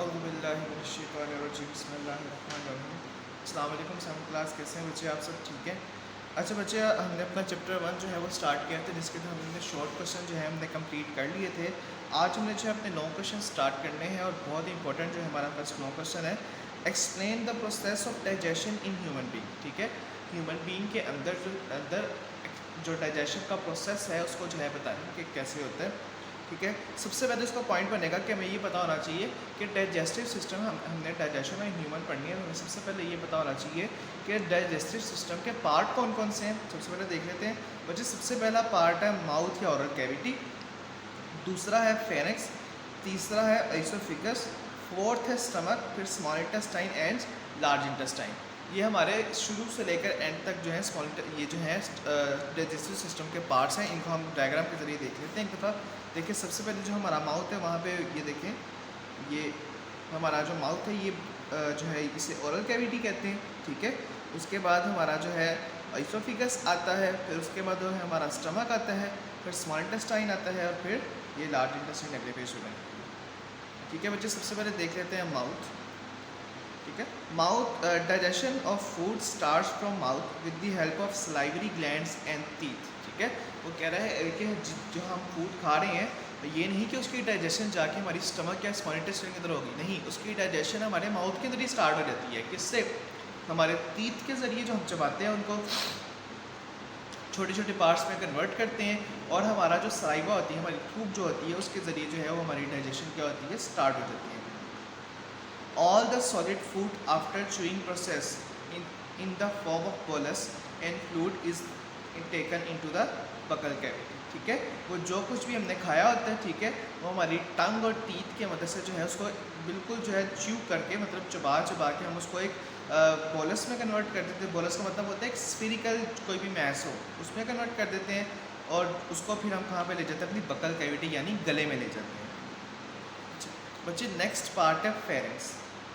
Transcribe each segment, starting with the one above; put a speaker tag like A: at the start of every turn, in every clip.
A: अस्सलाम वालेकुम। 7th class, कैसे हैं बच्चे? आप सब ठीक हैं? अच्छा बच्चे, हमने अपना चैप्टर 1 जो है वो स्टार्ट किया था, जिसके अंदर हमने शॉर्ट क्वेश्चन जो है हमने कंप्लीट कर लिए थे। आज हमने जो है अपने लॉन्ग क्वेश्चन स्टार्ट करने हैं और बहुत ही इंपॉर्टेंट जो है हमारा फर्स्ट लॉन्ग क्वेश्चन है, explain the process of digestion in human being. ठीक है, ह्यूमन बीइंग के अंदर जो डाइजेशन का प्रोसेस है उसको जो है बताएं कि कैसे होता है। ठीक है, सबसे पहले इसका पॉइंट बनेगा कि हमें ये पता होना चाहिए कि डाइजेस्टिव सिस्टम, हमने डाइजेशन में ह्यूमन पढ़नी है, हमें सबसे पहले ये पता होना चाहिए कि डाइजेस्टिव सिस्टम के पार्ट कौन कौन से हैं। सबसे पहले देख लेते हैं बच्चे। सबसे पहला पार्ट है माउथ या ओरल कैविटी, दूसरा है फेरिंक्स, तीसरा है एसोफेगस, फोर्थ है स्टमक, फिर small intestine and large intestine. ये हमारे शुरू से लेकर एंड तक जो है ये जो है डाइजेस्टिव सिस्टम के पार्ट्स हैं। इनको हम डायग्राम के ज़रिए देख लेते हैं एक दफ़ा। देखिए, सबसे पहले जो हमारा माउथ है वहाँ पे ये देखें, ये हमारा जो माउथ है ये जो है इसे ओरल कैविटी कहते हैं। ठीक है, उसके बाद हमारा जो है एसोफेगस आता है, फिर उसके बाद जो है हमारा स्टमक आता है, फिर स्मॉल इंटेस्टाइन आता है और फिर ये लार्ज इंटेस्टाइन अगले पेज में। ठीक है बच्चे, सबसे पहले देख लेते हैं माउथ। ठीक है, mouth digestion of food starts from mouth with the help of salivary glands and teeth. ठीक है, वो कह रहा है कि जो हम फूड खा रहे हैं, ये नहीं कि उसकी डाइजेशन जाके हमारी स्टमक या स्मॉल इंटेस्टाइन के अंदर होगी, नहीं, उसकी डाइजेशन हमारे माउथ के अंदर ही स्टार्ट हो जाती है। किससे? हमारे टीथ के ज़रिए जो हम चबाते हैं उनको छोटे छोटे पार्ट्स में कन्वर्ट करते हैं और हमारा जो साइबा होती है, हमारी थूक जो होती है, उसके ज़रिए जो है वो हमारी डाइजेशन क्या होती है, स्टार्ट हो जाती है। All the solid food after chewing process in the form of bolus and fluid is taken into the buccal cavity। ठीक है, वो जो कुछ भी हमने खाया होता है, ठीक है, वो हमारी टंग और टीथ के मदद से जो है उसको बिल्कुल जो है च्यू करके, मतलब चबा चबा के हम उसको एक बोलस में कन्वर्ट कर देते हैं। बोलस का मतलब होता है एक स्फीरिकल कोई भी मैस हो, उसमें कन्वर्ट कर देते हैं और उसको फिर हम कहाँ पे ले जाते हैं? अपनी बकल कैविटी यानी गले में ले जाते हैं। बच्चे, नेक्स्ट पार्ट है फेरिंक्स।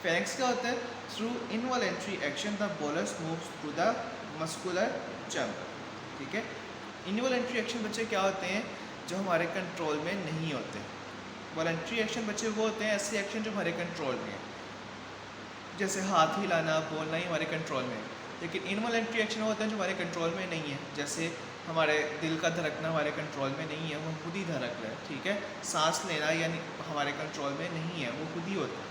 A: फेरिंक्स क्या होता है? Through involuntary action the bolus moves through the muscular chamber. ठीक है, इनवॉलेंट्री एक्शन बच्चे क्या होते हैं? जो हमारे कंट्रोल में नहीं होते। वॉलेंट्री एक्शन बच्चे वो होते हैं ऐसे एक्शन जो हमारे कंट्रोल में है, जैसे हाथ हिलाना, बोलना ही हमारे कंट्रोल में है। लेकिन इनवॉलेंट्री एक्शन होते हैं जो हमारे कंट्रोल में नहीं है, जैसे हमारे दिल का धड़कना हमारे कंट्रोल में नहीं है, वो खुद ही धड़क रहा है। ठीक है, सांस लेना यानी हमारे कंट्रोल में नहीं है, वो खुद ही होता है।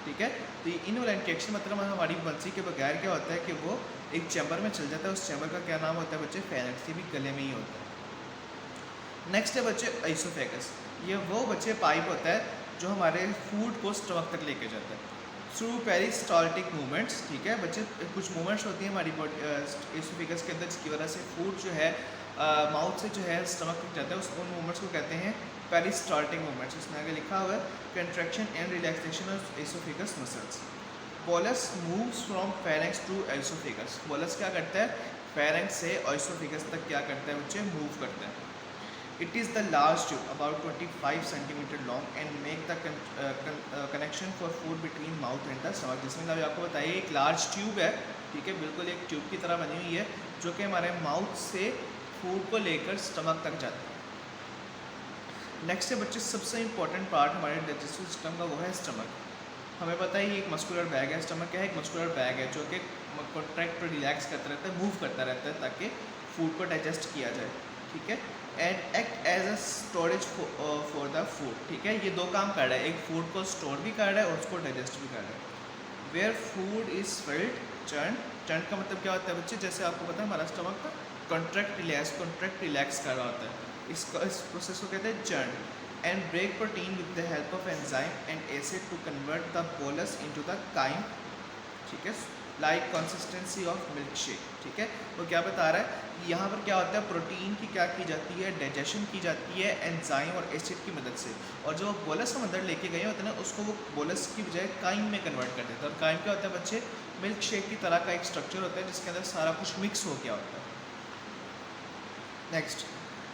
A: ठीक है, तो ये इनवॉलेंट्री एक्शन मतलब हमारी मर्जी के बगैर क्या होता है कि वो एक चैम्बर में चल जाता है। उस चैम्बर का क्या नाम होता है बच्चे? फेरिंक्स। ये भी गले में ही होता है। नेक्स्ट है बच्चे एसोफेगस। ये वो बच्चे पाइप होता है जो हमारे फूड को स्टमक तक लेके जाता है थ्रू पेरिस्टाल्टिक मूवमेंट्स। ठीक है बच्चे, कुछ मूवमेंट्स होती हैं हमारी बॉडी एसोफेगस के अंदर, जिसकी वजह से फूड जो है माउथ से जो है स्टमक तक जाता है। उन मूवमेंट्स को कहते हैं पेरिस्टाल्टिक मूवमेंट्स। इसमें आगे लिखा हुआ है contraction and relaxation of oesophagus muscles. Bolus moves from pharynx to oesophagus. Bolus क्या करता है? फेरिंक्स से एसोफेगस तक क्या करता है बच्चे? मूव करता है। It is the large tube about 25 centimeter long and make the connection for food between mouth and the stomach। जिसमें अभी आपको बताइए एक लार्ज ट्यूब है। ठीक है, बिल्कुल एक ट्यूब की तरह बनी हुई है जो कि हमारे माउथ से फूड को लेकर स्टमक तक जाता है। नेक्स्ट है बच्चे, सबसे इंपॉर्टेंट पार्ट हमारे डाइजेस्टिव सिस्टम का, वो है स्टमक। हमें पता है ये एक मस्कुलर बैग है। स्टमक क्या है? एक मस्कुलर बैग है जो कि कॉन्ट्रैक्ट और रिलैक्स करता रहता है, मूव करता रहता है ताकि फूड को डाइजेस्ट किया जाए। ठीक है, and act as a storage for the food. ठीक है, ये दो काम कर रहा है, एक फूड को स्टोर भी कर रहा है और उसको डाइजेस्ट भी कर रहा है। Where food is filled churn. Churn का मतलब क्या होता है बच्चे? जैसे आपको पता है हमारा स्टमक का कॉन्ट्रैक्ट रिलैक्स कर रहा होता है, इस प्रोसेस को कहते हैं churn. And break protein with the help of enzyme and acid to convert the bolus into the chyme. ठीक है, like consistency of milk shake. ठीक है, वो क्या बता रहा है? यहाँ पर क्या होता है? प्रोटीन की क्या की जाती है? डाइजेशन की जाती है एंजाइम और एसिड की मदद से, और जो बोलस हम अंदर लेके गए होते हैं ना, उसको वो बोलस की बजाय काइम में कन्वर्ट कर देता है। और काइम क्या होता है बच्चे? मिल्क शेक की तरह का एक स्ट्रक्चर होता है जिसके अंदर सारा कुछ मिक्स हो गया होता है।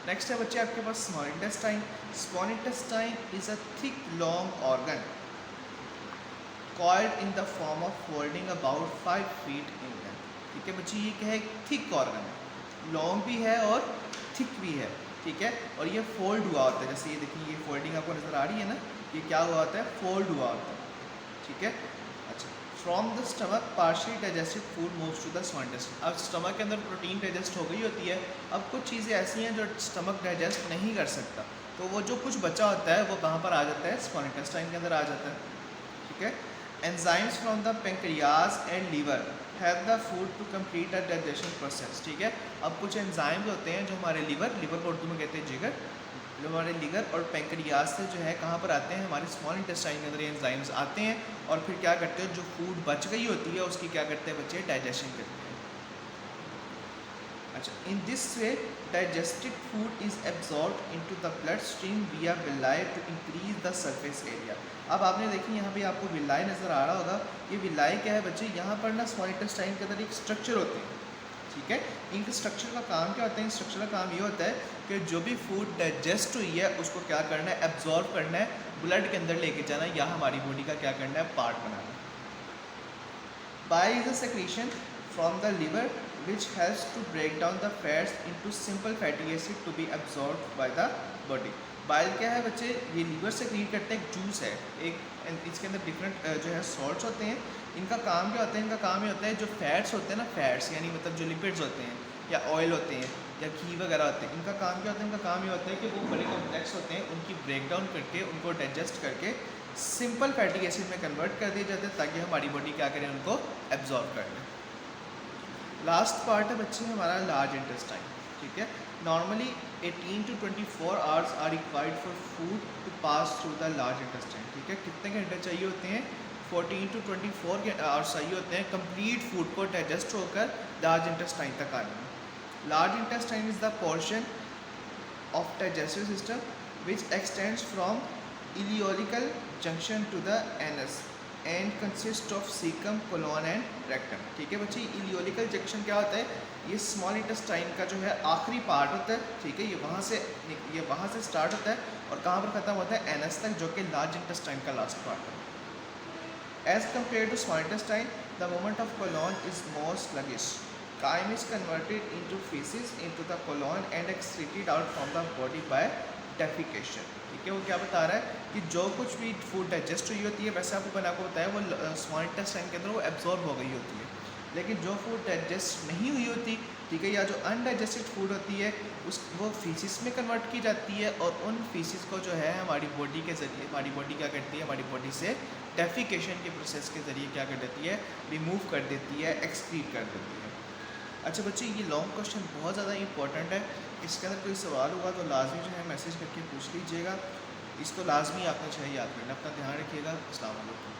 A: नेक्स्ट है बच्चे आपके पास small intestine. Small intestine is a thick long organ coiled in the form of folding about 5 feet in length। ठीक है बच्चे, ये क्या है? थिक ऑर्गन है, लॉन्ग भी है और थिक भी है। ठीक है, और ये फोल्ड हुआ होता है। जैसे ये देखिए, ये फोल्डिंग आपको नज़र आ रही है ना, ये क्या हुआ होता है? फोल्ड हुआ होता है। ठीक है। अच्छा, from the stomach partially digested food moves to the small intestine. अब स्टमक के अंदर प्रोटीन डाइजेस्ट हो गई होती है, अब कुछ चीज़ें ऐसी हैं जो स्टमक डाइजेस्ट नहीं कर सकता, तो वो जो कुछ बचा होता है वो कहाँ पर आ जाता है, स्मॉल इंटेस्टाइन के अंदर आ जाता है, ठीक है। Enzymes from the pancreas and liver have the food to complete the digestion process, ठीक है। अब कुछ एंजाइम्स होते हैं जो हमारे लीवर को उर्दू में कहते हैं जिगर, जो हमारे लीवर और पेंक्रियाज से जो है कहाँ पर आते हैं, हमारे स्मॉल इंटेस्टाइन के अंदर ये एंजाइम्स आते हैं और फिर क्या करते हैं, जो फूड बच गई होती है उसकी क्या करते हैं बच्चे, डाइजेशन करते हैं। अच्छा, in this way digested food is absorbed into the blood stream via villi to increase the surface area. अब आपने देखी यहाँ पे आपको विलाई नज़र आ रहा होगा, ये विलाई क्या है बच्चे, यहाँ पर ना स्मॉल इंटेस्टाइन के अंदर एक स्ट्रक्चर होते हैं, ठीक है। इनके स्ट्रक्चर का काम क्या होता है, स्ट्रक्चर का काम ये होता है कि जो भी फूड डाइजेस्ट हुई है उसको क्या करना है, एब्जॉर्ब करना है, ब्लड के अंदर लेके जाना है या हमारी बॉडी का क्या करना है, पार्ट बनाना है। Bile is a secretion from the liver which helps to break down the fats into simple fatty acid to be absorbed by the body। Bile क्या है बच्चे, ये लीवर से क्रिएट करता है, एक जूस है, एक इसके अंदर डिफरेंट जो है सॉल्ट्स होते हैं। इनका काम क्या होता है, इनका काम ये होता है जो फैट्स होते हैं ना, फैट्स यानी मतलब जो लिपिड्स होते हैं या ऑयल होते हैं या घी वगैरह होते हैं, इनका काम क्या होता है, इनका काम ये होता है कि वो बड़े कॉम्प्लेक्स होते हैं, उनकी ब्रेक डाउन करके उनको डाइजेस्ट करके सिंपल फैटी एसिड में कन्वर्ट कर दिए जाते हैं ताकि हमारी बॉडी क्या करे, उनको एब्जॉर्ब कर ले। लास्ट पार्ट है बच्चे हमारा लार्ज इंटेस्टाइन, ठीक है। Normally 18 to 24 hours are required for food to pass through the large intestine, ठीक है। कितने घंटे चाहिए होते हैं, 14 to 24 आवर्स चाहिए होते हैं कंप्लीट फूड को डाइजेस्ट होकर लार्ज इंटेस्टाइन तक आने में। Large intestine is the portion of digestive system which extends from ileocecal junction to the anus and consist of caecum, colon and rectum, ठीक है बच्चे। इलियोलिकल जंक्शन क्या होता है, ये स्मॉल इंटेस्टाइन का जो है आखिरी पार्ट होता है, ठीक है। ये वहाँ से स्टार्ट होता है और कहाँ पर ख़त्म होता है, एनस तक, जो कि लार्ज इंटेस्टाइन का लास्ट पार्ट है। As compare to small intestine the movement of colon is more sluggish. Chyme is converted into faeces into the colon and excreted out from the body by defecation, ठीक है। वो क्या बता रहा है कि जो कुछ भी फूड डाइजेस्ट हुई होती है, वैसे आपको बना को बताया, वो स्मॉल इंटेस्टाइन के अंदर वो एब्जॉर्ब हो गई होती है, लेकिन जो फूड डाइजेस्ट नहीं हुई होती, ठीक है, या जो अनडाइजेस्टेड फूड होती है वो फीसिस में कन्वर्ट की जाती है और उन फीसिस को जो है हमारी बॉडी के ज़रिए, हमारी बॉडी क्या करती है, हमारी बॉडी से डेफिकेशन के प्रोसेस के ज़रिए क्या कर देती है, रिमूव कर देती है, एक्सक्रीट कर देती है। अच्छा बच्चे, ये लॉन्ग क्वेश्चन बहुत ज़्यादा इंपॉर्टेंट है, इसके अंदर कोई सवाल होगा तो लाजमी जो है मैसेज करके पूछ लीजिएगा, इसको लाजमी आपने जो है याद करना। अपना ध्यान रखिएगा। अस्सलाम वालेकुम।